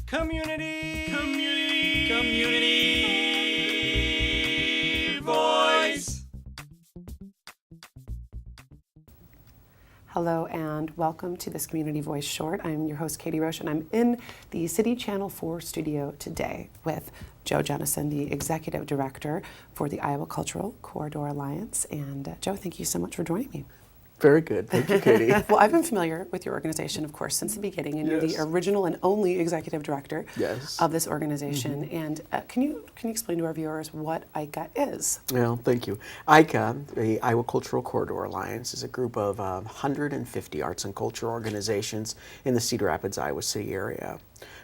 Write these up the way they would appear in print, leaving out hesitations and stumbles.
Community voice. Hello and welcome to this Community Voice Short. I'm your host, Katie Roche, and I'm in the City Channel 4 studio today with Joe Jennison, the Executive Director for the Iowa Cultural Corridor Alliance. And Joe, thank you so much for joining me. Very good. Thank you, Katie. Well, I've been familiar with your organization, of course, since the beginning, and you're the original and only Executive Director of this organization. And can you explain to our viewers what ICKY is? Well, thank you. ICKY, the Iowa Cultural Corridor Alliance, is a group of 150 arts and culture organizations in the Cedar Rapids, Iowa City area.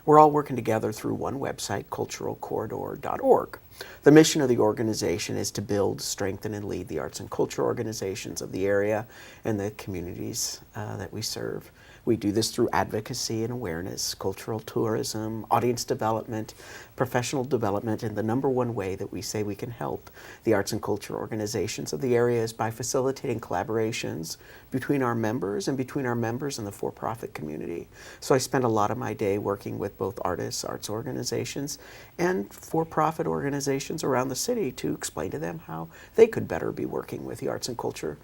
We're all working together through one website, culturalcorridor.org. The mission of the organization is to build, strengthen, and lead the arts and culture organizations of the area and the communities that we serve. We do this through advocacy and awareness, cultural tourism, audience development, professional development, and the number one way that we say we can help the arts and culture organizations of the area is by facilitating collaborations between our members and between our members and the for-profit community. So I spend a lot of my day working with both artists, arts organizations, and for-profit organizations around the city to explain to them how they could better be working with the arts and culture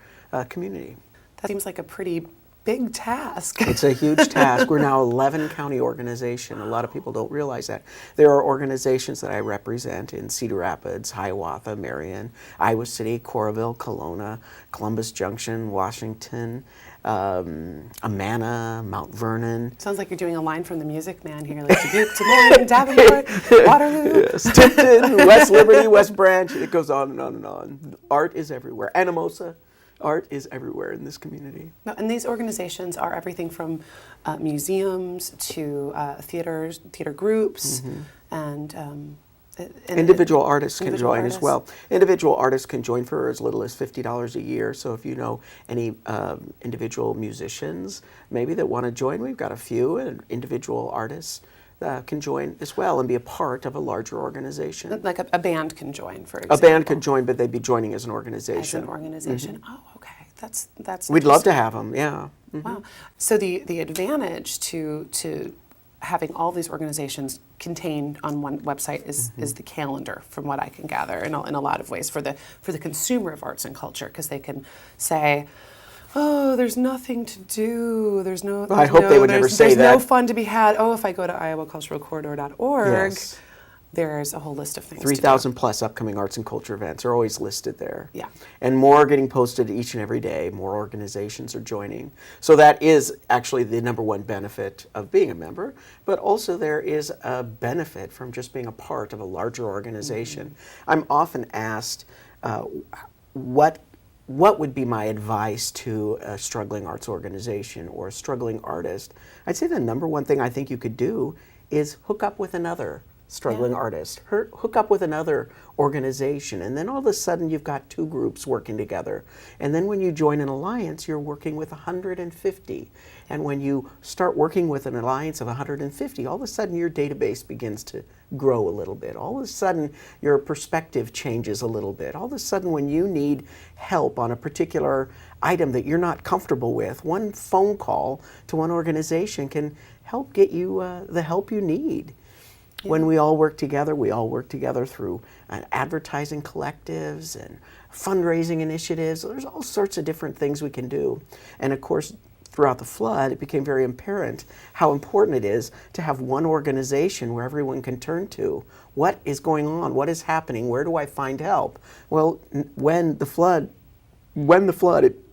community. That seems like a pretty big task. It's a huge task. We're now 11 county organization. A lot of people don't realize that. There are organizations that I represent in Cedar Rapids, Hiawatha, Marion, Iowa City, Coralville, Kelowna, Columbus Junction, Washington, Amana, Mount Vernon. Sounds like you're doing a line from the Music Man here, like Dubuque, Des Moines, Davenport, Waterloo. Yes, Tipton, West Liberty, West Branch. It goes on and on and on. Art is everywhere. Anamosa. Art is everywhere in this community. Now, and these organizations are everything from museums to theater groups, and individual artists can join as well. Individual artists can join for as little as $50 a year. So if you know any individual musicians maybe that want to join, we've got a few, and individual artists can join as well and be a part of a larger organization. Like a band can join, for example. A band could join, but they'd be joining as an organization. As an organization. Oh, okay. That's. We'd love to have them. Yeah. Wow. So the advantage to having all these organizations contained on one website is the calendar, from what I can gather, in a lot of ways for the consumer of arts and culture, because they can say, oh, there's nothing to do. There's no. I hope they would never say that. There's no fun to be had. Oh, if I go to iowaculturalcorridor.org, yes, there's a whole list of things. 3,000 plus upcoming arts and culture events are always listed there. Yeah. And more are getting posted each and every day. More organizations are joining. So that is actually the number one benefit of being a member. But also there is a benefit from just being a part of a larger organization. I'm often asked what would be my advice to a struggling arts organization or a struggling artist? I'd say the number one thing I think you could do is hook up with another struggling artist, hook up with another organization, and then all of a sudden you've got two groups working together. And then when you join an alliance, you're working with 150. And when you start working with an alliance of 150, all of a sudden your database begins to grow a little bit. All of a sudden your perspective changes a little bit. All of a sudden when you need help on a particular item that you're not comfortable with, one phone call to one organization can help get you the help you need. Yeah. When we all work together through advertising collectives and fundraising initiatives. There's all sorts of different things we can do. And of course, throughout the flood, it became very apparent how important it is to have one organization where everyone can turn to. What is going on? What is happening? Where do I find help? Well, when the flood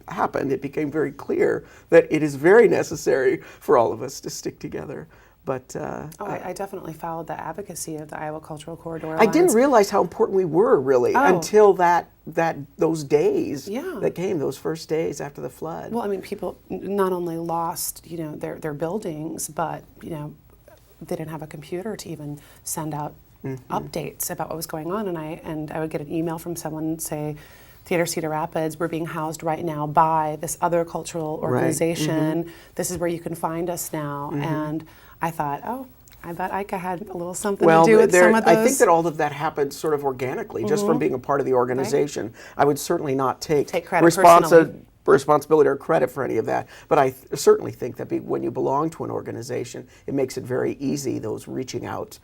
happened, it became very clear that it is very necessary for all of us to stick together. But I definitely followed the advocacy of the Iowa Cultural Corridor Alliance. I didn't realize how important we were, really, until those days that came, those first days after the flood. Well, I mean, people not only lost, their buildings, but they didn't have a computer to even send out updates about what was going on. And I would get an email from someone say, Theater Cedar Rapids, we're being housed right now by this other cultural organization. Right. This is where you can find us now. And I thought, I bet ICKY had a little something to do with some of those. I think that all of that happened sort of organically, just from being a part of the organization. Right. I would certainly not take credit personally. responsibility or credit for any of that, but I certainly think that when you belong to an organization, it makes it very easy, those reaching out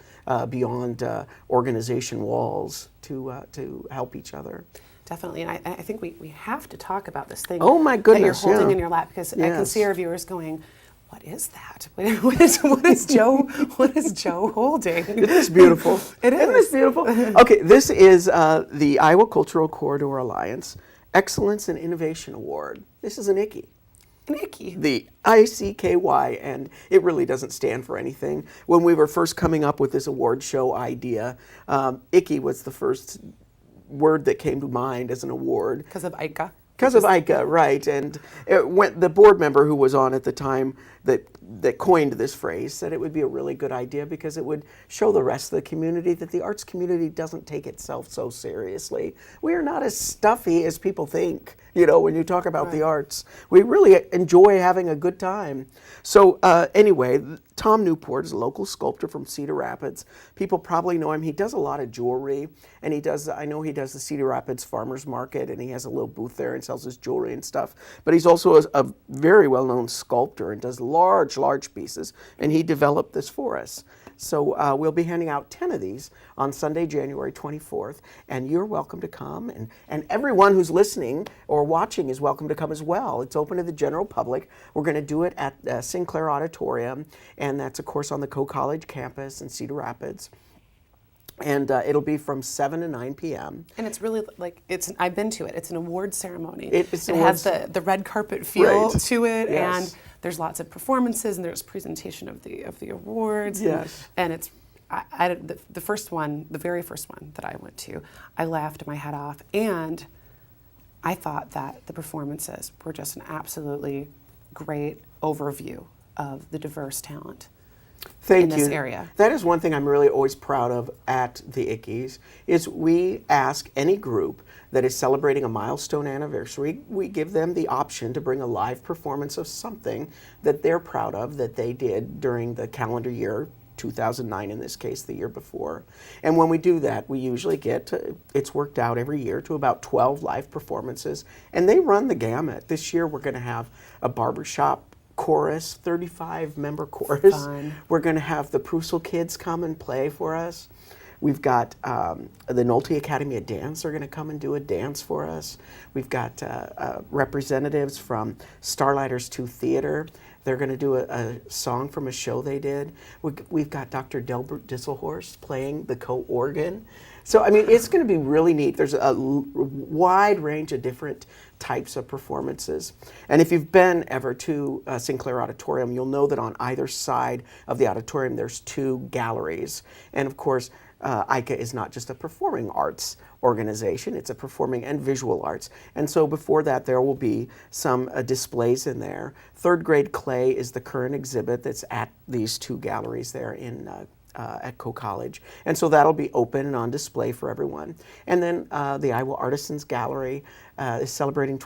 beyond organization walls to help each other. Definitely, and I think we have to talk about this thing Oh my goodness, that you're holding yeah. in your lap, because I can Yes. see our viewers going, what is that? What is Joe holding? It is beautiful. It is. Isn't this beautiful? Okay, this is the Iowa Cultural Corridor Alliance Excellence and Innovation Award. This is an ICKY. An ICKY. The ICKY, and it really doesn't stand for anything. When we were first coming up with this award show idea, ICKY was the first word that came to mind as an award. Because of ICCA. Because of ICCA, right. And the board member who was on at the time that coined this phrase said it would be a really good idea because it would show the rest of the community that the arts community doesn't take itself so seriously. We are not as stuffy as people think, when you talk about the arts. We really enjoy having a good time. So anyway, Tom Newport is a local sculptor from Cedar Rapids. People probably know him. He does a lot of jewelry, and I know he does the Cedar Rapids Farmers Market, and he has a little booth there and sells his jewelry and stuff. But he's also a very well-known sculptor and does large pieces, and he developed this for us. So we'll be handing out 10 of these on Sunday, January 24th, and you're welcome to come, and everyone who's listening or watching is welcome to come as well. It's open to the general public. We're going to do it at Sinclair Auditorium, and that's, of course, on the Co-College campus in Cedar Rapids. And it'll be from 7 to 9 p.m. And it's really I've been to it. It's an award ceremony. It has the red carpet feel Right. to it, Yes. and there's lots of performances, and there's presentation of the awards. Yes. And it's the first one, the very first one that I went to, I laughed my head off, and I thought that the performances were just an absolutely great overview of the diverse talent. Thank in this you. area. That is one thing I'm really always proud of at the ICKYs, is we ask any group that is celebrating a milestone anniversary, we give them the option to bring a live performance of something that they're proud of that they did during the calendar year, 2009 in this case, the year before. And when we do that, we usually get it's worked out every year to about 12 live performances, and they run the gamut. This year we're going to have a barbershop chorus, 35-member chorus. Fun. We're going to have the Prusel kids come and play for us. We've got the Nolte Academy of Dance are going to come and do a dance for us. We've got representatives from Starlighters 2 Theater. They're going to do a song from a show they did. We've got Dr. Delbert Disselhorst playing the co-organ. So, I mean, it's going to be really neat. There's a wide range of different types of performances. And if you've been ever to Sinclair Auditorium, you'll know that on either side of the auditorium there's 2 galleries. And of course, ICKY is not just a performing arts organization, it's a performing and visual arts. And so before that, there will be some displays in there. 3rd grade clay is the current exhibit that's at these 2 galleries there in at Co-College. And so that'll be open and on display for everyone. And then the Iowa Artisans Gallery is celebrating